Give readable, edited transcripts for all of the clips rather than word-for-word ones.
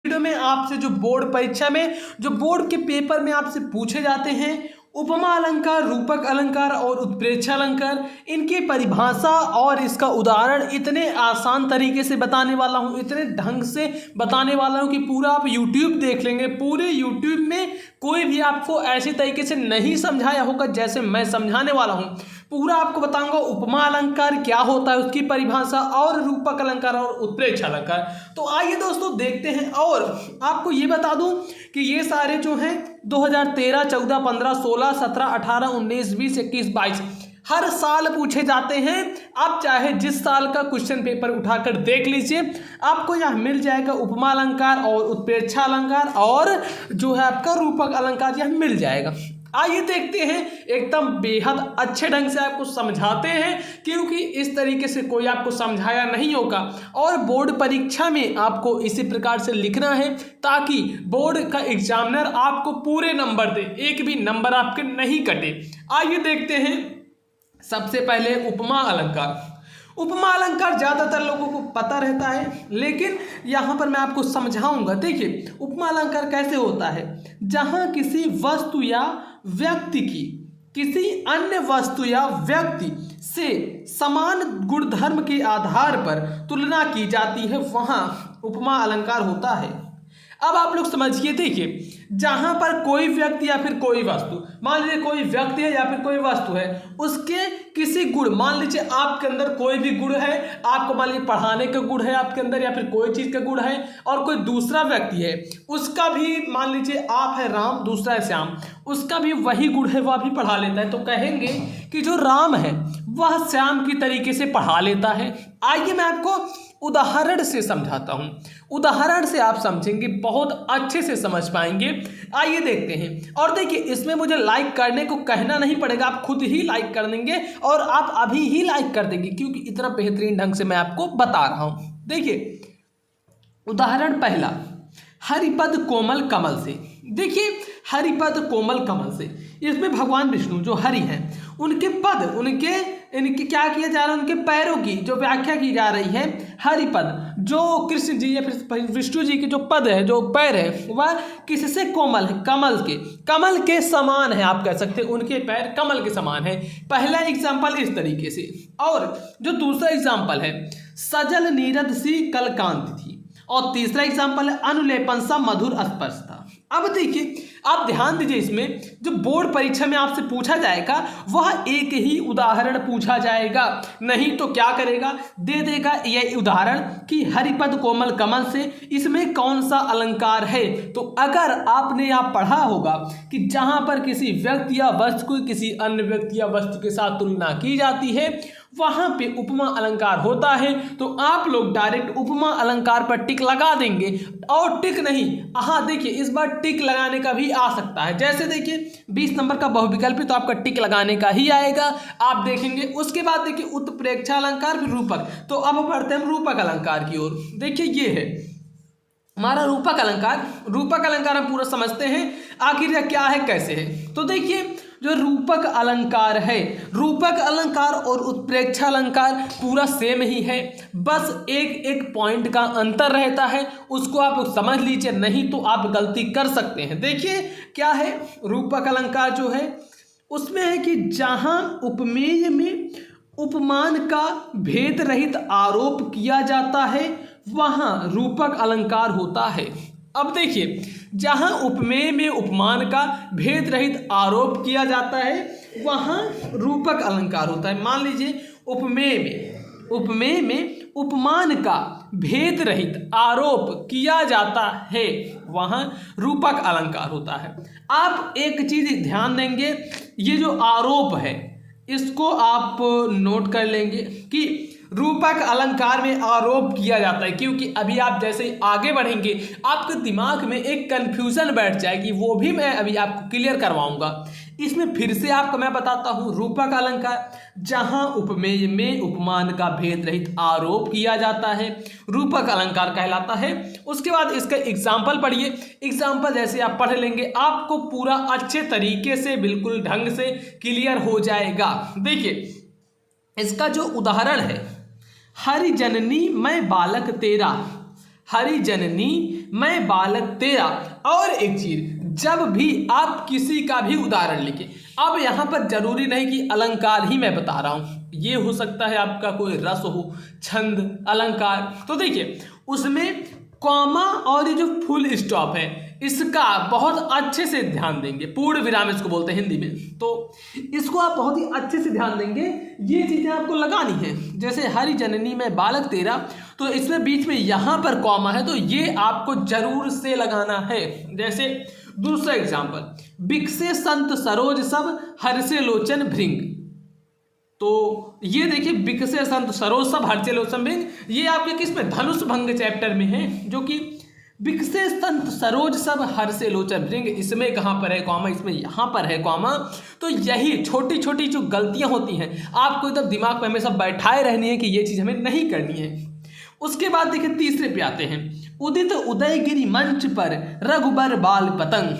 Video में आपसे जो बोर्ड परीक्षा में जो बोर्ड के पेपर में आपसे पूछे जाते हैं उपमा अलंकार, रूपक अलंकार और उत्प्रेक्षा अलंकार, इनकी परिभाषा और इसका उदाहरण इतने आसान तरीके से बताने वाला हूं, इतने ढंग से बताने वाला हूं कि पूरा आप YouTube देख लेंगे। पूरे YouTube में कोई भी आपको ऐसे तरीके से नहीं समझाया होगा जैसे मैं समझाने वाला हूं। पूरा आपको बताऊंगा उपमा अलंकार क्या होता है, उसकी परिभाषा, और रूपक अलंकार और उत्प्रेक्षा अलंकार। तो आइए दोस्तों देखते हैं। और आपको ये बता दूं कि ये सारे जो हैं 2013, 14, 15, 16, 17, 18, 19, 20, 21, 22 हर साल पूछे जाते हैं। आप चाहे जिस साल का क्वेश्चन पेपर उठाकर देख लीजिए, आपको यहाँ मिल जाएगा उपमा अलंकार और उत्प्रेक्षा अलंकार और जो है आपका रूपक अलंकार यहाँ मिल जाएगा। आइए देखते हैं, एकदम बेहद अच्छे ढंग से आपको समझाते हैं, क्योंकि इस तरीके से कोई आपको समझाया नहीं होगा। और बोर्ड परीक्षा में आपको इसी प्रकार से लिखना है ताकि बोर्ड का एग्जामिनर आपको पूरे नंबर दे, एक भी नंबर आपके नहीं कटे। आइए देखते हैं। सबसे पहले उपमा अलंकार। उपमा अलंकार ज़्यादातर लोगों को पता रहता है, लेकिन यहाँ पर मैं आपको समझाऊंगा। देखिए उपमा अलंकार कैसे होता है, जहाँ किसी वस्तु या व्यक्ति की किसी अन्य वस्तु या व्यक्ति से समान गुणधर्म के आधार पर तुलना की जाती है, वहाँ उपमा अलंकार होता है। अब आप लोग समझिए, देखिए जहां पर कोई व्यक्ति या फिर कोई वस्तु, मान लीजिए कोई व्यक्ति है या फिर कोई वस्तु है, उसके किसी गुण, मान लीजिए आपके अंदर कोई भी गुण है, आपको मान लीजिए पढ़ाने का गुण है आपके अंदर, या फिर कोई चीज का गुण है, और कोई दूसरा व्यक्ति है उसका भी, मान लीजिए आप है राम, दूसरा है श्याम, उसका भी वही गुण है, वह भी पढ़ा लेता है, तो कहेंगे कि जो राम है वह श्याम की तरीके से पढ़ा लेता है। आइए मैं आपको उदाहरण से समझाता हूं, उदाहरण से आप समझेंगे, बहुत अच्छे से समझ पाएंगे। आइए देखते हैं। और देखिए इसमें मुझे लाइक करने को कहना नहीं पड़ेगा, आप खुद ही लाइक कर देंगे और आप अभी ही लाइक कर देंगे, क्योंकि इतना बेहतरीन ढंग से मैं आपको बता रहा हूं। देखिए उदाहरण पहला, हरिपद कोमल कमल से। देखिए हरिपद कोमल कमल से, इसमें भगवान विष्णु जो हरि हैं उनके पद, इनके क्या किया जा रहा है, उनके पैरों की जो व्याख्या की जा रही है। हरिपद जो कृष्ण जी या फिर विष्णु जी के जो पद है, जो पैर है, वह किससे कोमल है, कमल के समान है। आप कह सकते हैं उनके पैर कमल के समान है। पहला एग्जाम्पल इस तरीके से। और जो दूसरा एग्जाम्पल है, सजल नीरद सी कलकांत थी, और तीसरा एग्जाम्पल है अनुलेपन सा मधुर स्पर्श था। अब देखिए आप ध्यान दीजिए, इसमें जो बोर्ड परीक्षा में आपसे पूछा जाएगा वह एक ही उदाहरण पूछा जाएगा, नहीं तो क्या करेगा, दे देगा यह उदाहरण कि हरिपद कोमल कमल से इसमें कौन सा अलंकार है। तो अगर आपने यहाँ पढ़ा होगा कि जहां पर किसी व्यक्ति या वस्तु को किसी अन्य व्यक्ति या वस्तु के साथ तुलना की जाती है, वहां पे उपमा अलंकार होता है, तो आप लोग डायरेक्ट उपमा अलंकार पर टिक लगा देंगे। और टिक नहीं, हाँ देखिए इस बार टिक लगाने का भी आ सकता है। जैसे देखिए 20 नंबर का बहुविकल्पी, तो आपका टिक लगाने का ही आएगा, आप देखेंगे। उसके बाद देखिए उत्प्रेक्षा अलंकार, फिर रूपक। तो अब बढ़ते हैं हम रूपक अलंकार की ओर। देखिए ये है हमारा रूपक अलंकार। रूपक अलंकार हम पूरा समझते हैं आखिर यह क्या है, कैसे है। तो देखिए जो रूपक अलंकार है, रूपक अलंकार और उत्प्रेक्षा अलंकार पूरा सेम ही है, बस एक पॉइंट का अंतर रहता है, उसको आप समझ लीजिए, नहीं तो आप गलती कर सकते हैं। देखिए क्या है, रूपक अलंकार जो है उसमें है कि जहां उपमेय में उपमान का भेद रहित आरोप किया जाता है, वहां रूपक अलंकार होता है। अब देखिए जहां उपमेय में उपमान का भेद रहित आरोप किया जाता है, वहां रूपक अलंकार होता है। मान लीजिए उपमेय में उपमान का भेद रहित आरोप किया जाता है, वहां रूपक अलंकार होता है। आप एक चीज ध्यान देंगे, ये जो आरोप है इसको आप नोट कर लेंगे कि रूपक अलंकार में आरोप किया जाता है, क्योंकि अभी आप जैसे आगे बढ़ेंगे आपके दिमाग में एक कंफ्यूजन बैठ जाएगी, वो भी मैं अभी आपको क्लियर करवाऊंगा। इसमें फिर से आपको मैं बताता हूं, रूपक अलंकार जहां उपमेय में उपमान का भेद रहित आरोप किया जाता है, रूपक अलंकार कहलाता है। उसके बाद इसका एग्जाम्पल पढ़िए, एग्जाम्पल जैसे आप पढ़ लेंगे आपको पूरा अच्छे तरीके से बिल्कुल ढंग से क्लियर हो जाएगा। देखिए इसका जो उदाहरण है, हरि जननी मैं बालक तेरा, हरि जननी मैं बालक तेरा। और एक चीज, जब भी आप किसी का भी उदाहरण लिखें, अब यहाँ पर जरूरी नहीं कि अलंकार ही मैं बता रहा हूँ, ये हो सकता है आपका कोई रस हो, छंद, अलंकार। तो देखिए उसमें कॉमा और ये जो फुल स्टॉप है इसका बहुत अच्छे से ध्यान देंगे, पूर्ण विराम इसको बोलते हैं हिंदी में, तो इसको आप बहुत ही अच्छे से ध्यान देंगे, ये चीजें आपको लगानी है। जैसे हरि जननी में बालक तेरा, तो इसमें बीच में यहाँ पर कॉमा है, तो ये आपको जरूर से लगाना है। जैसे दूसरा एग्जाम्पल, बिकसे संत सरोज सब हर्षे लोचन भृंग, तो ये देखिए बिकसे संत सरोज सब हर्षे लोचन भृंग, ये आपके किस में धनुष भंग चैप्टर में है, जो कि बिकसे संत सरोज सब हर्षे लोचन भृंग, इसमें कहाँ पर है कॉमा, इसमें यहाँ पर है कॉमा। तो यही छोटी छोटी जो गलतियां होती हैं आपको एकदम दिमाग में हमेशा बैठाए रहनी है कि ये चीज हमें नहीं करनी है। उसके बाद देखिए तीसरे पे आते हैं, उदित उदयगिरी मंच पर रघुबर बाल पतंग,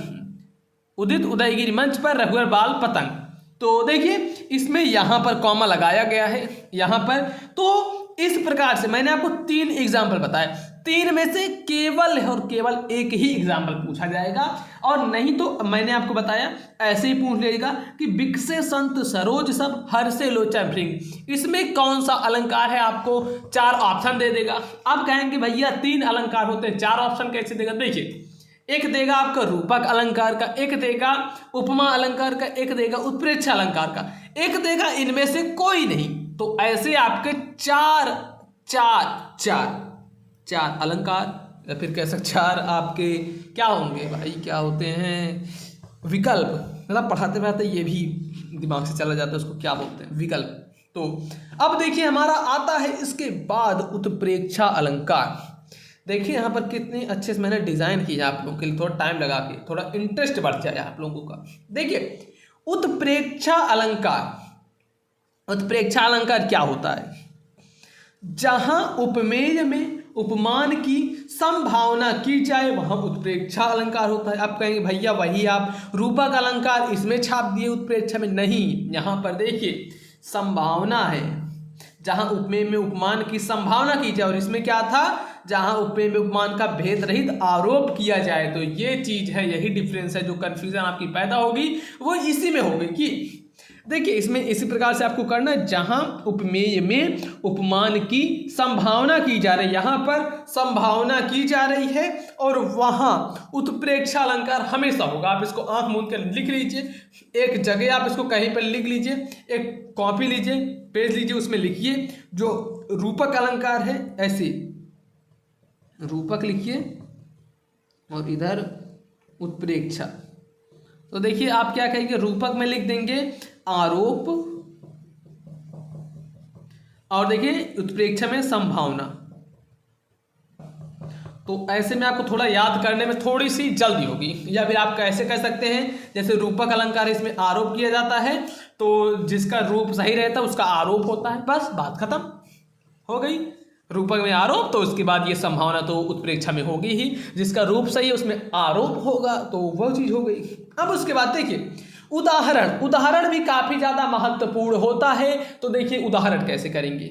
उदित उदयगिरी मंच पर रघुबर बाल पतंग, तो देखिए इसमें यहाँ पर कॉमा लगाया गया है यहाँ पर। तो इस प्रकार से मैंने आपको 3 एग्जाम्पल बताए, 3 में से केवल और केवल एक ही एग्जाम्पल पूछा जाएगा, और नहीं तो मैंने आपको बताया ऐसे ही पूछ लीजिएगा कि बिकसे संत सरोज सब हर्षे लोचन भृंग, इसमें कौन सा अलंकार है, आपको 4 ऑप्शन दे देगा। आप कहेंगे भैया 3 अलंकार होते हैं, 4 ऑप्शन कैसे देगा? देखिए एक देगा आपका रूपक अलंकार का, एक देगा उपमा अलंकार का, एक देगा उत्प्रेक्षा अलंकार का, एक देगा इनमें से कोई नहीं। तो ऐसे आपके 4 अलंकार, या फिर कैसे 4 आपके क्या होंगे भाई, क्या होते हैं, विकल्प, मतलब पढ़ाते पढ़ाते ये भी दिमाग से चला जाता है, उसको क्या बोलते हैं, विकल्प। तो अब देखिए हमारा आता है इसके बाद उत्प्रेक्षा अलंकार। देखिए यहाँ पर कितनी अच्छे से मैंने डिजाइन किया आप लोगों के लिए, थोड़ा टाइम लगा के, थोड़ा इंटरेस्ट बढ़ जाए आप लोगों का। देखिए उत्प्रेक्षा अलंकार, उत्प्रेक्षा अलंकार क्या होता है? जहां उपमेय में उपमान की संभावना की जाए वहां उत्प्रेक्षा अलंकार होता है। आप कहेंगे भैया वही आप रूपक अलंकार इसमें छाप दिए उत्प्रेक्षा में, नहीं, यहां पर देखिए संभावना है, जहां उपमेय में उपमान की संभावना की जाए, और इसमें क्या था, जहां उपमेय में उपमान का भेद रहित आरोप किया जाए। तो ये चीज है, यही डिफरेंस है, जो कंफ्यूजन आपकी पैदा होगी वो इसी में होगी कि देखिए इसमें इसी प्रकार से आपको करना है, जहां उपमेय में उपमान की संभावना की जा रही है, यहां पर संभावना की जा रही है, और वहां उत्प्रेक्षा अलंकार हमेशा होगा। आप इसको आंख मूंद कर लिख लीजिए, एक जगह आप इसको कहीं पर लिख लीजिए, एक कॉपी लीजिए, पेज लीजिए, उसमें लिखिए जो रूपक अलंकार है, ऐसे रूपक लिखिए और इधर उत्प्रेक्षा। तो देखिए आप क्या कहेंगे, रूपक में लिख देंगे आरोप, और देखिए उत्प्रेक्षा में संभावना। तो ऐसे में आपको थोड़ा याद करने में थोड़ी सी जल्दी होगी, या फिर आप कैसे कह सकते हैं, जैसे रूपक अलंकार इसमें आरोप किया जाता है, तो जिसका रूप सही रहता है उसका आरोप होता है, बस बात खत्म हो गई। रूपक में आरोप, तो उसके बाद ये संभावना तो उत्प्रेक्षा में होगी ही, जिसका रूप सही है उसमें आरोप होगा, तो वो चीज हो गई। अब उसके बाद देखिए उदाहरण, उदाहरण भी काफी ज्यादा महत्वपूर्ण होता है। तो देखिए उदाहरण कैसे करेंगे,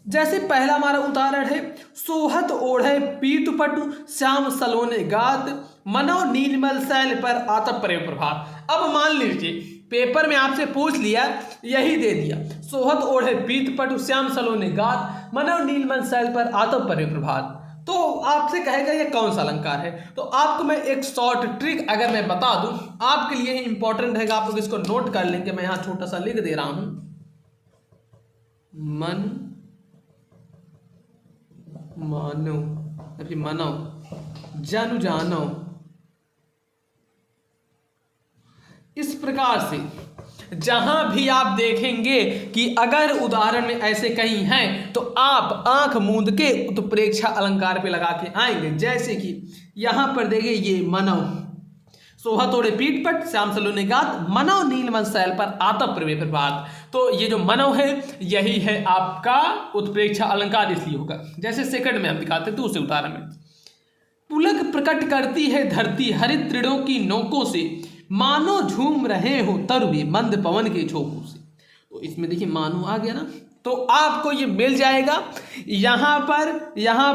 जैसे पहला हमारा उदाहरण है, सोहत ओढ़े पीत पटु श्याम सलोने गात मनो नीलमल शैल पर आतप प्रेम प्रभात। अब मान लीजिए पेपर में आपसे पूछ लिया, यही दे दिया, सोहत ओढ़े पीत पटु श्याम सलोने गात मनो नीलमल शैल पर आतप प्रेम प्रभात, तो आपसे कहेगा ये कौन सा अलंकार है। तो आपको मैं एक शॉर्ट ट्रिक अगर मैं बता दूं, आपके लिए ही इंपॉर्टेंट रहेगा, आप लोग इसको नोट कर लेंगे, मैं यहां छोटा सा लिख दे रहा हूं, मन मानो, अभी मानो जानु जानो, इस प्रकार से जहां भी आप देखेंगे कि अगर उदाहरण में ऐसे कहीं हैं, तो आप आंख मूंद के उत्प्रेक्षा अलंकार पे लगा के आएंगे। जैसे कि यहां पर देखिए ये मनो, सोहत ओढ़े पीठ पट श्याम सलोने गात मनो नीलमल शैल पर आतप प्रेम प्रभात, तो ये जो मनो है यही है आपका उत्प्रेक्षा अलंकार, इसलिए होगा। जैसे सेकंड में हम दिखाते हैं दूसरे उदाहरण में, पुलक प्रकट करती है धरती हरित तृणों की नोकों से मानो झूम रहे हो तरुवे मंद पवन के झोंकों से। तो इसमें देखिए मानो आ गया ना, तो तो आपको ये मिल जाएगा, यहाँ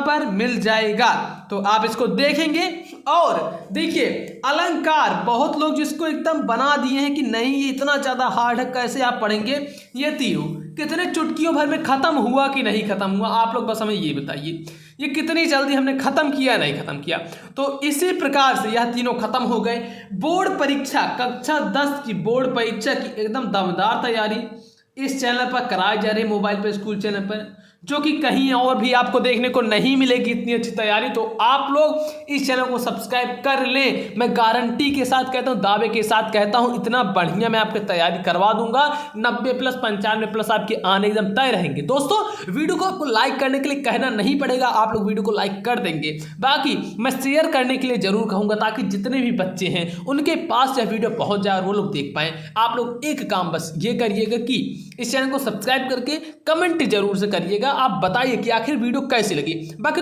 पर मिल जाएगा। तो आप इसको देखेंगे और देखिए अलंकार, बहुत लोग जिसको एकदम बना दिए हैं कि नहीं ये इतना ज़्यादा हार्ड है, कैसे आप पढ़ेंगे। ये तीनों कितने चुटकियों भर में ख़त्म हुआ कि नहीं ख़त्म हुआ, आप लोग बस हमें ये बताइए, ये कितनी जल्दी हमने ख़त्म किया नहीं ख़त्म किया। तो इसी प्रकार से यह तीनों ख़त्म हो गए। बोर्ड परीक्षा कक्षा 10 की बोर्ड परीक्षा की एकदम दमदार तैयारी इस चैनल पर कराई जा रही है, मोबाइल पर स्कूल चैनल पर, जो कि कहीं और भी आपको देखने को नहीं मिलेगी इतनी अच्छी तैयारी। तो आप लोग इस चैनल को सब्सक्राइब कर लें। मैं गारंटी के साथ कहता हूं, दावे के साथ कहता हूं, इतना बढ़िया मैं आपकी तैयारी करवा दूंगा। 90 प्लस 95 प्लस आपके आने एकदम तय रहेंगे। दोस्तों वीडियो को आपको लाइक करने के लिए कहना नहीं पड़ेगा, आप लोग वीडियो को लाइक कर देंगे। बाकी मैं शेयर करने के लिए जरूर कहूँगा ताकि जितने भी बच्चे हैं उनके पास यह वीडियो पहुँच जाए और वो लोग देख पाएँ। आप लोग एक काम बस ये करिएगा कि इस चैनल को सब्सक्राइब करके कमेंट जरूर से करिएगा, आप बताइए कि आखिर वीडियो कैसी लगी। बाकी